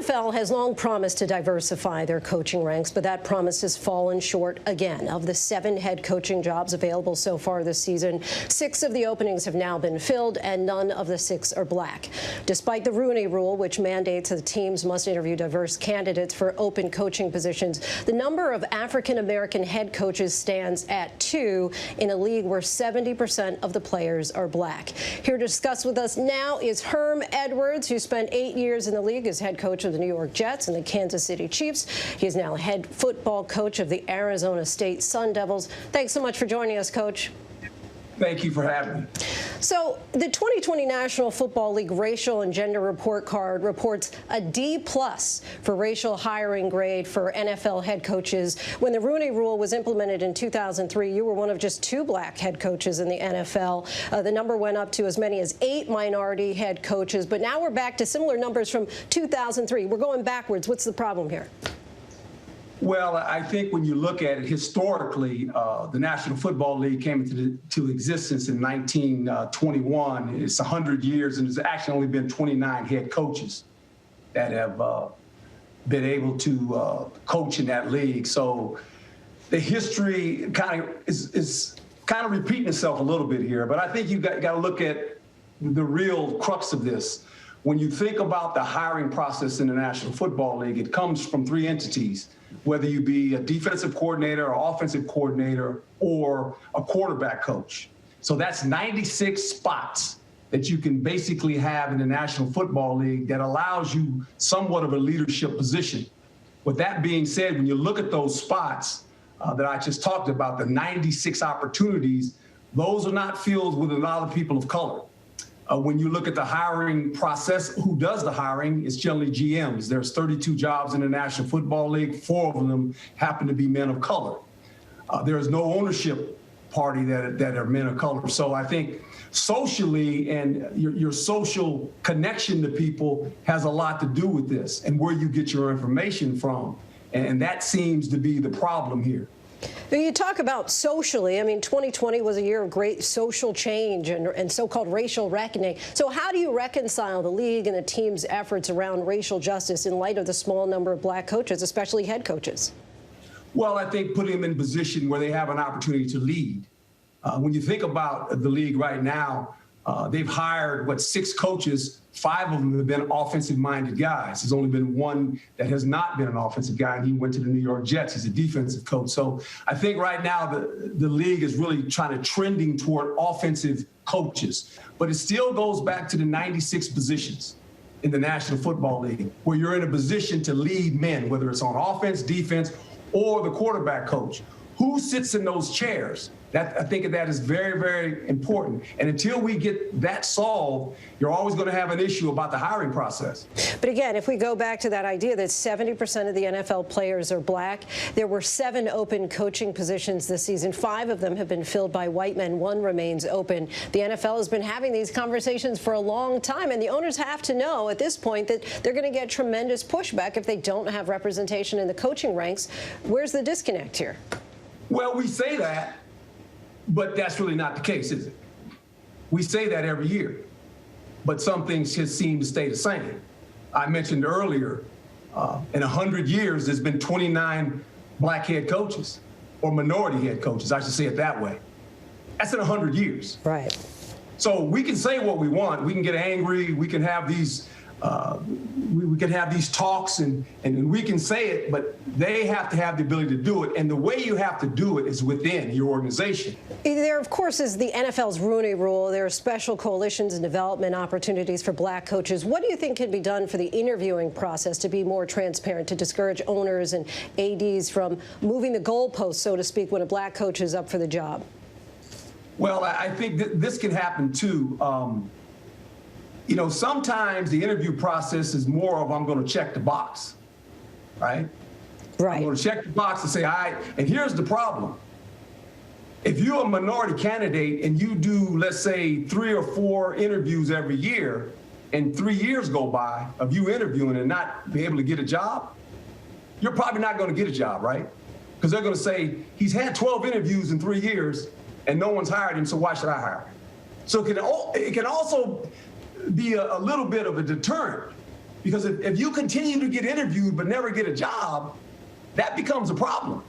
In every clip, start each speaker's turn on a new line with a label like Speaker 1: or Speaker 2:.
Speaker 1: NFL has long promised to diversify their coaching ranks, but that promise has fallen short again. Of the 7 head coaching jobs available so far this season, 6 of the openings have now been filled, and none of the 6 are black. Despite the Rooney Rule, which mandates that teams must interview diverse candidates for open coaching positions, the number of African-American head coaches stands at 2 in a league where 70% of the players are black. Here to discuss with us now is Herm Edwards, who spent 8 years in the league as head coach of the New York Jets and the Kansas City Chiefs. He is now head football coach of the Arizona State Sun Devils. Thanks so much for joining us, Coach.
Speaker 2: Thank you for having me.
Speaker 1: So the 2020 National Football League Racial and Gender Report Card reports a D+ for racial hiring grade for NFL head coaches. When the Rooney Rule was implemented in 2003, you were one of just 2 black head coaches in the NFL. The number went up to as many as 8 minority head coaches, but now we're back to similar numbers from 2003. We're going backwards. What's the problem here?
Speaker 2: Well, I think when you look at it historically, the National Football League came into existence in 1921. It's 100 years, and there's actually only been 29 head coaches that have been able to coach in that league. So the history kind of is kind of repeating itself a little bit here. But I think you've got to look at the real crux of this. When you think about the hiring process in the National Football League, it comes from 3 entities, whether you be a defensive coordinator or offensive coordinator or a quarterback coach. So that's 96 spots that you can basically have in the National Football League that allows you somewhat of a leadership position. With that being said, when you look at those spots that I just talked about, the 96 opportunities, those are not filled with a lot of people of color. When you look at the hiring process, who does the hiring? It's generally GMs. There's 32 jobs in the National Football League. 4 of them happen to be men of color. There is no ownership party that are men of color. So I think socially and your social connection to people has a lot to do with this and where you get your information from. And that seems to be the problem here.
Speaker 1: You talk about socially. I mean, 2020 was a year of great social change and so-called racial reckoning. So how do you reconcile the league and the team's efforts around racial justice in light of the small number of black coaches, especially head coaches?
Speaker 2: Well, I think putting them in a position where they have an opportunity to lead. When you think about the league right now, they've hired, 6 coaches. 5 of them have been offensive-minded guys. There's only been 1 that has not been an offensive guy, and he went to the New York Jets. He's a defensive coach. So I think right now the league is really trending toward offensive coaches. But it still goes back to the 96 positions in the National Football League, where you're in a position to lead men, whether it's on offense, defense, or the quarterback coach. Who sits in those chairs? I think that is very, very important. And until we get that solved, you're always going to have an issue about the hiring process.
Speaker 1: But again, if we go back to that idea that 70% of the NFL players are black, there were 7 open coaching positions this season. 5 of them have been filled by white men. 1 remains open. The NFL has been having these conversations for a long time, and the owners have to know at this point that they're going to get tremendous pushback if they don't have representation in the coaching ranks. Where's the disconnect here?
Speaker 2: Well, we say that, but that's really not the case, is it? We say that every year, but some things just seem to stay the same. I mentioned earlier, in 100 years, there's been 29 black head coaches, or minority head coaches, I should say it that way. That's in 100 years.
Speaker 1: Right.
Speaker 2: So we can say what we want. We can get angry. We can have these we can have these talks and we can say it, but they have to have the ability to do it. And the way you have to do it is within your organization.
Speaker 1: There, of course, is the NFL's Rooney Rule. There are special coalitions and development opportunities for black coaches. What do you think can be done for the interviewing process to be more transparent, to discourage owners and ADs from moving the goalposts, so to speak, when a black coach is up for the job?
Speaker 2: Well, I think this can happen, too. You know, sometimes the interview process is more of I'm going to check the box, right?
Speaker 1: Right.
Speaker 2: I'm going to check the box and say, all right, and here's the problem. If you're a minority candidate and you do, let's say, 3 or 4 interviews every year, and 3 years go by of you interviewing and not be able to get a job, you're probably not going to get a job, right? Because they're going to say, he's had 12 interviews in 3 years and no one's hired him, so why should I hire him? So it can also be a little bit of a deterrent Because if you continue to get interviewed but never get a job, that becomes a problem.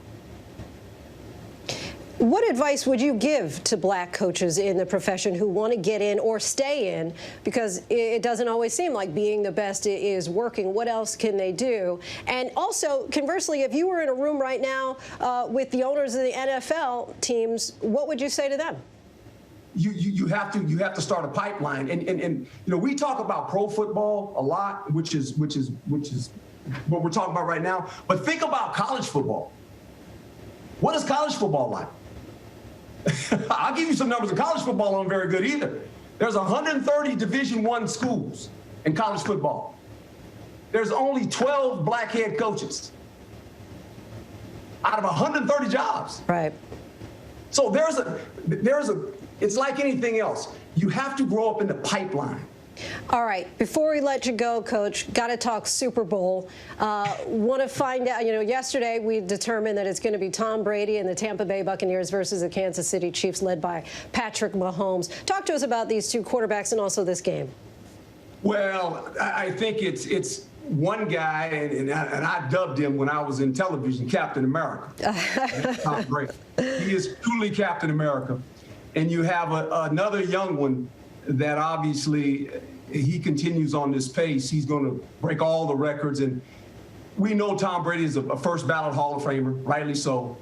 Speaker 1: What advice would you give to black coaches in the profession who want to get in or stay in? Because it doesn't always seem like being the best is working. What else can they do? And also, conversely, if you were in a room right now with the owners of the NFL teams, what would you say to them?
Speaker 2: You have to start a pipeline. And you know, we talk about pro football a lot, which is what we're talking about right now. But think about college football. What is college football like? I'll give you some numbers. In college football aren't very good either. There's 130 Division I schools in college football. There's only 12 black head coaches out of 130 jobs.
Speaker 1: Right.
Speaker 2: So it's like anything else. You have to grow up in the pipeline.
Speaker 1: All right. Before we let you go, Coach, got to talk Super Bowl. Want to find out, you know, yesterday we determined that it's going to be Tom Brady and the Tampa Bay Buccaneers versus the Kansas City Chiefs led by Patrick Mahomes. Talk to us about these two quarterbacks and also this game.
Speaker 2: Well, I think it's one guy, and I dubbed him when I was in television, Captain America. Tom Brady. He is truly Captain America. And you have another young one that obviously he continues on this pace. He's going to break all the records. And we know Tom Brady is a first ballot Hall of Famer, rightly so.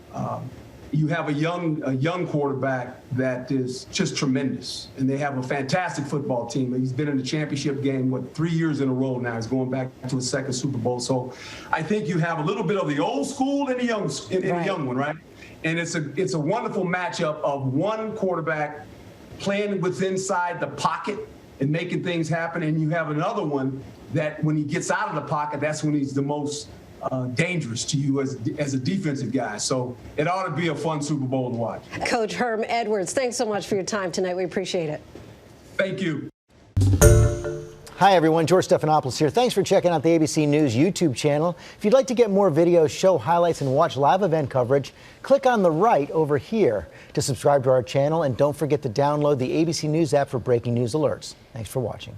Speaker 2: You have a young quarterback that is just tremendous. And they have a fantastic football team. He's been in the championship game, 3 years in a row now. He's going back to his second Super Bowl. So I think you have a little bit of the old school and the young one, right? And it's a wonderful matchup of one quarterback playing inside the pocket and making things happen, and you have another one that when he gets out of the pocket, that's when he's the most dangerous to you as a defensive guy. So it ought to be a fun Super Bowl to watch.
Speaker 1: Coach Herm Edwards, thanks so much for your time tonight. We appreciate it.
Speaker 2: Thank you.
Speaker 3: Hi, everyone. George Stephanopoulos here. Thanks for checking out the ABC News YouTube channel. If you'd like to get more videos, show highlights, and watch live event coverage, click on the right over here to subscribe to our channel. And don't forget to download the ABC News app for breaking news alerts. Thanks for watching.